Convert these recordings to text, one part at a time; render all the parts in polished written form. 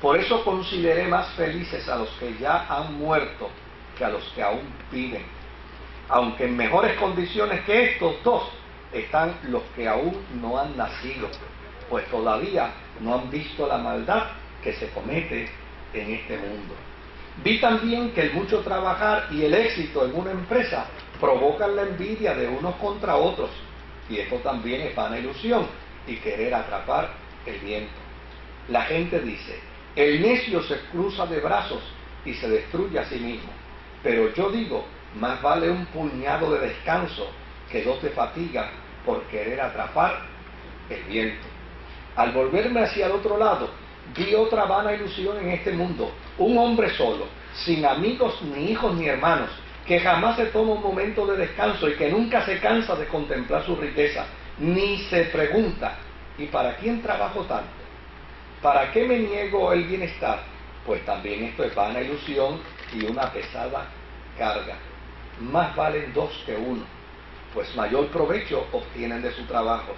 Por eso consideré más felices a los que ya han muerto que a los que aún viven. Aunque en mejores condiciones que estos dos están los que aún no han nacido, pues todavía no han visto la maldad que se comete en este mundo. Vi también que el mucho trabajar y el éxito en una empresa provocan la envidia de unos contra otros, y esto también es vana ilusión y querer atrapar el viento. La gente dice: el necio se cruza de brazos y se destruye a sí mismo. Pero yo digo, más vale un puñado de descanso que 2 de fatiga por querer atrapar el viento. Al volverme hacia el otro lado, vi otra vana ilusión en este mundo: un hombre solo, sin amigos, ni hijos, ni hermanos, que jamás se toma un momento de descanso y que nunca se cansa de contemplar su riqueza, ni se pregunta: ¿y para quién trabajo tanto? ¿Para qué me niego el bienestar? Pues también esto es vana ilusión y una pesada carga. Más valen 2 que 1, pues mayor provecho obtienen de su trabajo.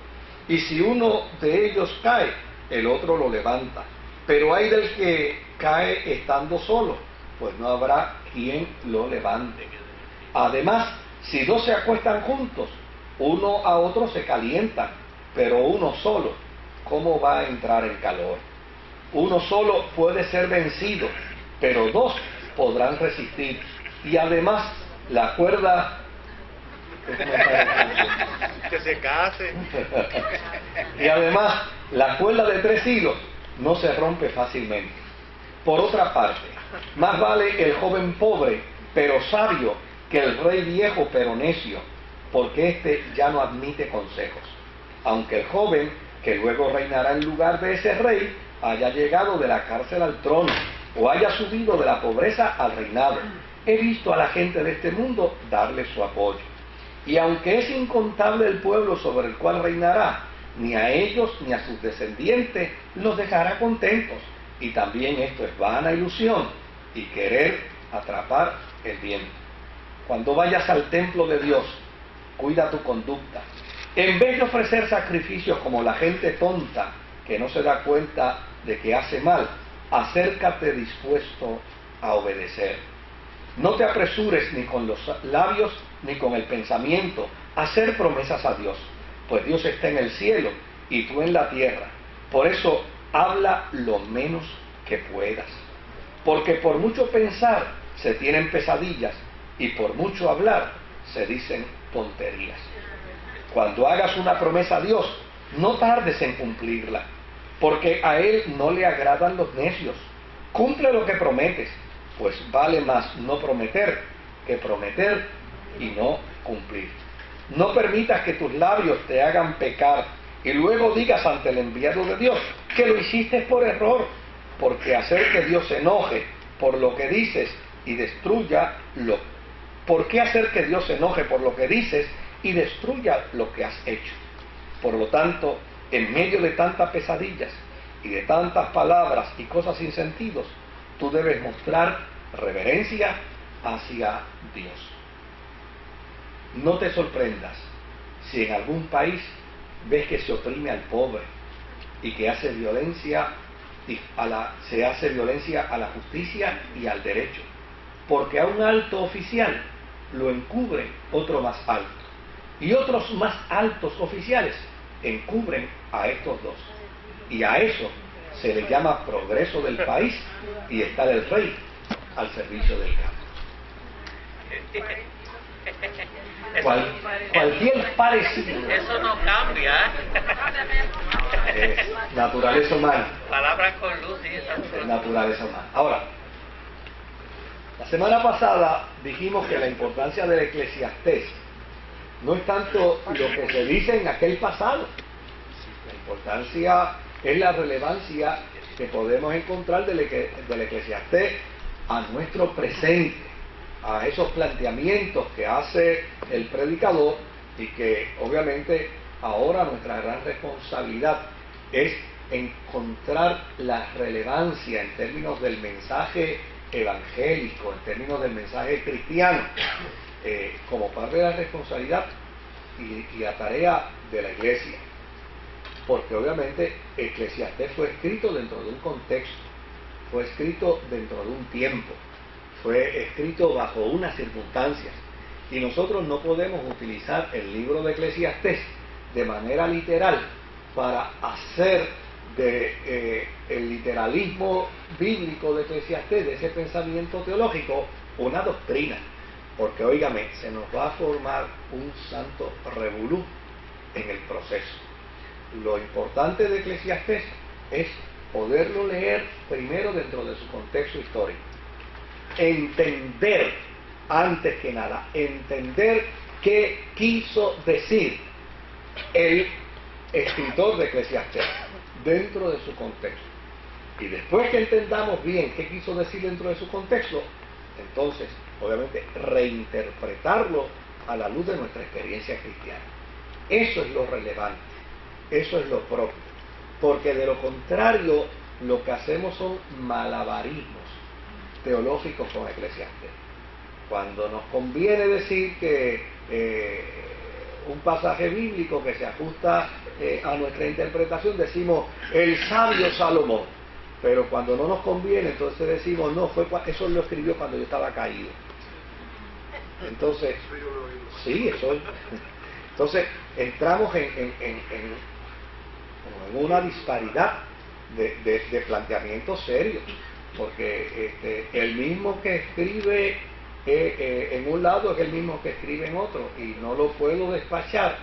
Y si uno de ellos cae, el otro lo levanta. Pero hay del que cae estando solo, pues no habrá quien lo levante. Además, si 2 se acuestan juntos, uno a otro se calientan, pero uno solo, ¿cómo va a entrar en calor? Uno solo puede ser vencido, pero 2 podrán resistir. Y además, la cuerda... Que se case. Y además, la cuerda de 3 hilos no se rompe fácilmente. Por otra parte, más vale el joven pobre, pero sabio, que el rey viejo, pero necio, porque éste ya no admite consejos. Aunque el joven, que luego reinará en lugar de ese rey, haya llegado de la cárcel al trono, o haya subido de la pobreza al reinado. He visto a la gente de este mundo darle su apoyo. Y aunque es incontable el pueblo sobre el cual reinará, ni a ellos ni a sus descendientes los dejará contentos. Y también esto es vana ilusión y querer atrapar el viento. Cuando vayas al templo de Dios, cuida tu conducta. En vez de ofrecer sacrificios como la gente tonta que no se da cuenta de que hace mal, acércate dispuesto a obedecer. No te apresures ni con los labios ni con el pensamiento a hacer promesas a Dios, pues Dios está en el cielo y tú en la tierra. Por eso habla lo menos que puedas, porque por mucho pensar se tienen pesadillas y por mucho hablar se dicen tonterías. Cuando hagas una promesa a Dios, no tardes en cumplirla, porque a Él no le agradan los necios. Cumple lo que prometes, pues vale más no prometer que prometer y no cumplir. No permitas que tus labios te hagan pecar y luego digas ante el enviado de Dios que lo hiciste por error, porque hacer que Dios se enoje por lo que dices y destruya lo... ¿Por qué hacer que Dios se enoje por lo que dices y destruya lo que has hecho? Por lo tanto, en medio de tantas pesadillas y de tantas palabras y cosas sin sentidos, tú debes mostrar reverencia hacia Dios. No te sorprendas si en algún país ves que se oprime al pobre y que hace violencia se hace violencia a la justicia y al derecho, porque a un alto oficial lo encubre otro más alto, y otros más altos oficiales encubren a estos dos, y a eso se le llama progreso del país y estar el rey al servicio del campo. Cualquier parecido. Eso no cambia. Es naturaleza humana. Palabras con luz y esas Es naturaleza humana. Ahora, la semana pasada dijimos que la importancia del Eclesiastés no es tanto lo que se dice en aquel pasado. La importancia es la relevancia que podemos encontrar del Eclesiastés a nuestro presente, a esos planteamientos que hace el predicador, y que obviamente ahora nuestra gran responsabilidad es encontrar la relevancia en términos del mensaje evangélico, en términos del mensaje cristiano, como parte de la responsabilidad y la tarea de la iglesia, porque obviamente Eclesiastés fue escrito dentro de un contexto fue escrito dentro de un tiempo, fue escrito bajo unas circunstancias, y nosotros no podemos utilizar el libro de Eclesiastés de manera literal para hacer el literalismo bíblico de Eclesiastés, de ese pensamiento teológico, una doctrina, porque óigame, se nos va a formar un santo revolú en el proceso. Lo importante de Eclesiastés es poderlo leer primero dentro de su contexto histórico, entender, antes que nada, entender qué quiso decir el escritor de Eclesiastés dentro de su contexto. Y después que entendamos bien qué quiso decir dentro de su contexto, entonces, obviamente, reinterpretarlo a la luz de nuestra experiencia cristiana. Eso es lo relevante, eso es lo propio, porque de lo contrario, lo que hacemos son malabarismos teológicos con Eclesiastés. Cuando nos conviene decir que un pasaje bíblico que se ajusta a nuestra interpretación, decimos el sabio Salomón, pero cuando no nos conviene, entonces decimos no, eso lo escribió cuando yo estaba caído. Entonces, sí, eso es. Entonces entramos en una disparidad de planteamientos serios, porque el mismo que escribe en un lado es el mismo que escribe en otro, y no lo puedo despachar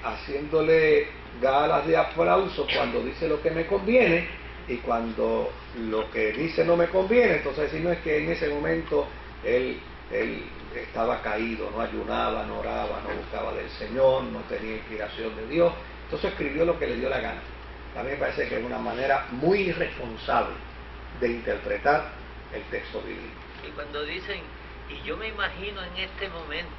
haciéndole galas de aplauso cuando dice lo que me conviene, y cuando lo que dice no me conviene, entonces si no, es que en ese momento él estaba caído, no ayunaba, no oraba, no buscaba del Señor, no tenía inspiración de Dios, entonces escribió lo que le dio la gana. A mí me parece que es una manera muy irresponsable de interpretar el texto bíblico. Y cuando dicen, y yo me imagino en este momento.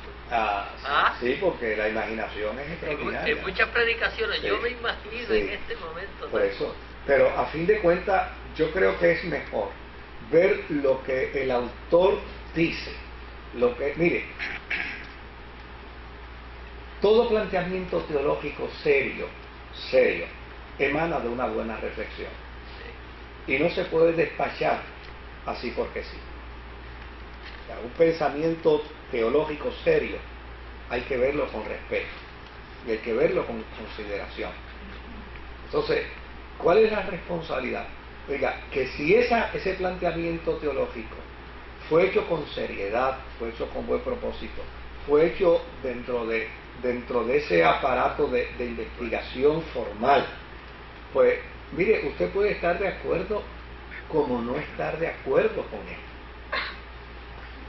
Sí, porque la imaginación es extraordinaria. En muchas predicaciones, Sí, yo me imagino sí, en este momento. Por eso, pero a fin de cuentas, yo creo que es mejor ver lo que el autor dice. Mire, todo planteamiento teológico serio, emana de una buena reflexión. Y no se puede despachar así porque sí. O sea, un pensamiento teológico serio hay que verlo con respeto y hay que verlo con consideración. Entonces, ¿cuál es la responsabilidad? Oiga, que si ese planteamiento teológico fue hecho con seriedad, fue hecho con buen propósito, fue hecho dentro de ese aparato de investigación formal, pues mire, usted puede estar de acuerdo como no estar de acuerdo con él,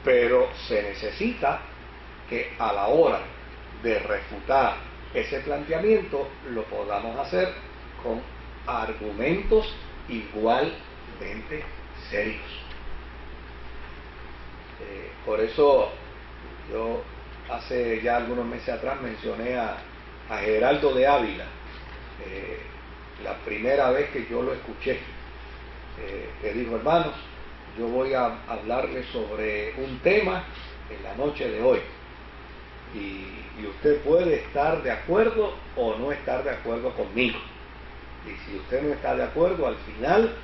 pero se necesita que a la hora de refutar ese planteamiento lo podamos hacer con argumentos igualmente serios. Por eso yo hace ya algunos meses atrás mencioné a Geraldo de Ávila, la primera vez que yo lo escuché, que dijo: hermanos, yo voy a hablarles sobre un tema en la noche de hoy, y usted puede estar de acuerdo o no estar de acuerdo conmigo, y si usted no está de acuerdo, al final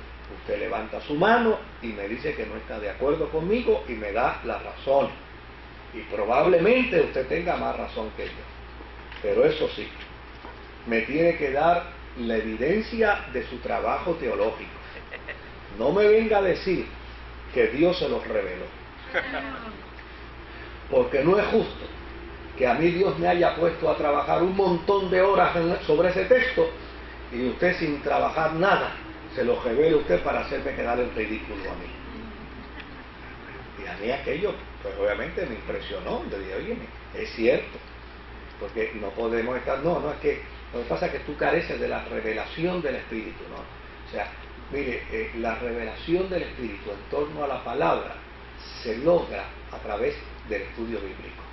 usted levanta su mano y me dice que no está de acuerdo conmigo y me da la razón, y probablemente usted tenga más razón que yo, pero eso sí, me tiene que dar la evidencia de su trabajo teológico. No me venga a decir que Dios se los reveló, porque no es justo que a mí Dios me haya puesto a trabajar un montón de horas sobre ese texto y usted, sin trabajar nada, se lo revele usted para hacerme quedar en ridículo a mí. Y a mí aquello, pues obviamente me impresionó. Le dije: oye, es cierto, porque no podemos estar, no es que lo que pasa es que tú careces de la revelación del Espíritu, ¿no? O sea, mire, la revelación del Espíritu en torno a la palabra se logra a través del estudio bíblico.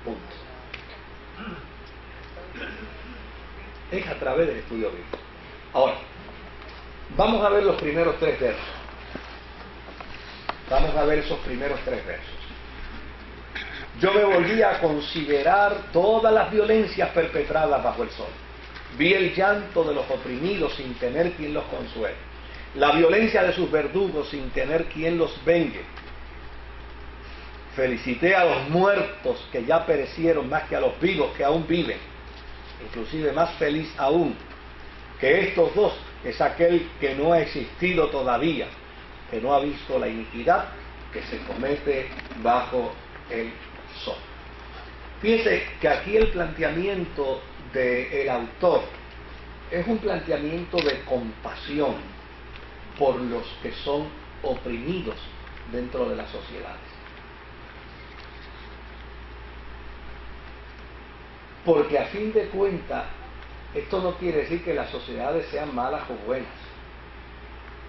Punto. Es a través del estudio bíblico. Ahora, vamos a ver los primeros 3 versos. Vamos a ver esos primeros 3 versos. Yo me volví a considerar todas las violencias perpetradas bajo el sol. Vi el llanto de los oprimidos sin tener quien los consuele. la violencia de sus verdugos sin tener quien los vengue. Felicité a los muertos que ya perecieron más que a los vivos que aún viven. Inclusive más feliz aún que estos dos es aquel que no ha existido todavía, que no ha visto la iniquidad que se comete bajo el sol. Fíjense que aquí el planteamiento del autor es un planteamiento de compasión por los que son oprimidos dentro de las sociedades. Porque a fin de cuentas, esto no quiere decir que las sociedades sean malas o buenas,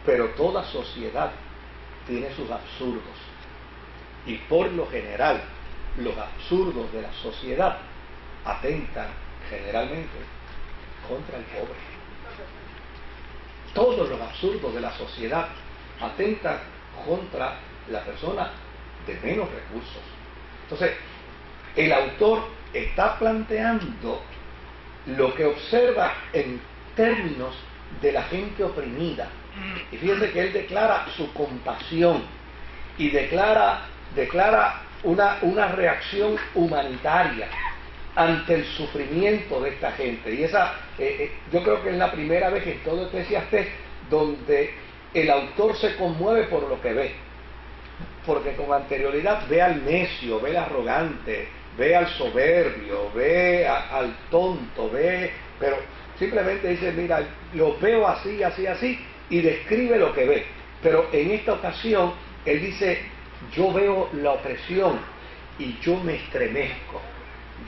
pero toda sociedad tiene sus absurdos. Y por lo general, los absurdos de la sociedad atentan generalmente contra el pobre. Todos los absurdos de la sociedad atentan contra la persona de menos recursos. Entonces, el autor está planteando lo que observa en términos de la gente oprimida. Y fíjense que él declara su compasión y declara una reacción humanitaria ante el sufrimiento de esta gente. Y esa, yo creo que es la primera vez en todo Eclesiastés donde el autor se conmueve por lo que ve. Porque con anterioridad ve al necio, ve al arrogante, ve al soberbio, ve al tonto, pero simplemente dice, mira, lo veo así, así, así, y describe lo que ve. Pero en esta ocasión, él dice, yo veo la opresión y yo me estremezco.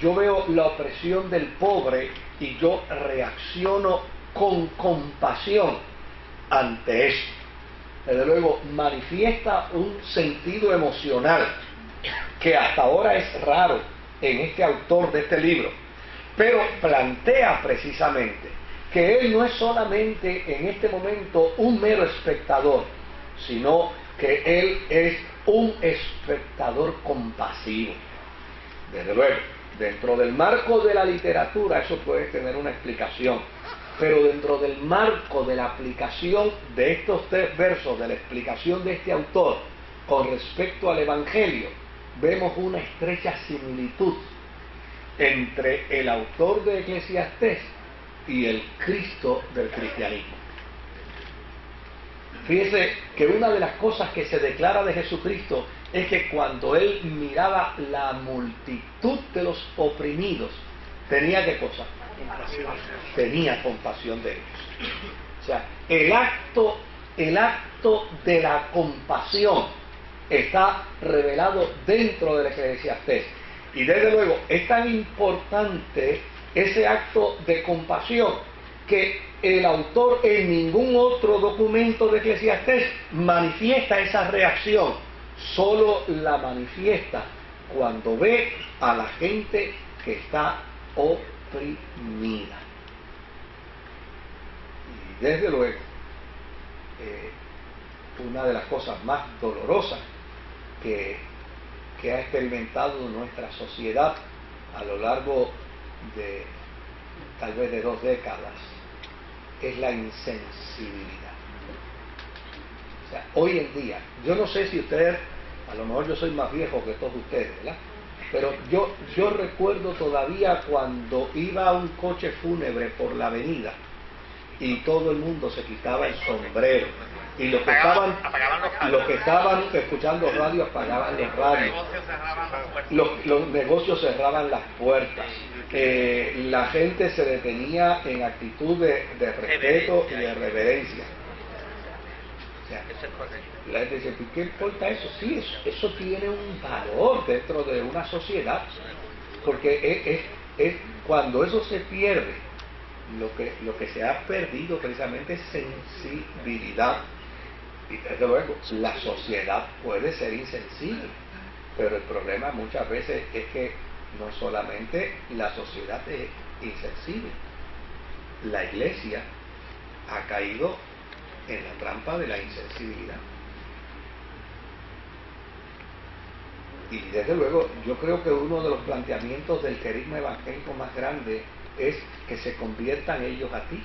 Yo veo la opresión del pobre y yo reacciono con compasión ante eso. Desde luego, manifiesta un sentido emocional que hasta ahora es raro en este autor de este libro, pero plantea precisamente que él no es solamente en este momento un mero espectador, sino que él es un espectador compasivo. Desde luego, dentro del marco de la literatura eso puede tener una explicación, pero dentro del marco de la aplicación de estos 3 versos, de la explicación de este autor con respecto al Evangelio, vemos una estrecha similitud entre el autor de Eclesiastés y el Cristo del cristianismo. Fíjese que una de las cosas que se declara de Jesucristo es que cuando él miraba la multitud de los oprimidos, tenía ¿qué cosa? Compasión. Tenía compasión de ellos. O sea, el acto de la compasión está revelado dentro del Eclesiastés. Y desde luego es tan importante ese acto de compasión que el autor en ningún otro documento de Eclesiastés manifiesta esa reacción, solo la manifiesta cuando ve a la gente que está oprimida. Y desde luego, una de las cosas más dolorosas que ha experimentado nuestra sociedad a lo largo de tal vez de 2 décadas es la insensibilidad. O sea, hoy en día, yo no sé si ustedes, a lo mejor yo soy más viejo que todos ustedes, ¿verdad? Pero yo recuerdo todavía cuando iba un coche fúnebre por la avenida y todo el mundo se quitaba el sombrero. Y los que estaban escuchando radio apagaban los radios. Los negocios cerraban las puertas. La gente se detenía en actitud de respeto y de reverencia. O sea, la gente dice, ¿qué importa eso? Sí, eso tiene un valor dentro de una sociedad. Porque es cuando eso se pierde, lo que se ha perdido precisamente es sensibilidad. Y desde luego, la sociedad puede ser insensible, pero el problema muchas veces es que no solamente la sociedad es insensible, la iglesia ha caído en la trampa de la insensibilidad. Y desde luego, yo creo que uno de los planteamientos del querigma evangélico más grande es que se conviertan ellos a ti.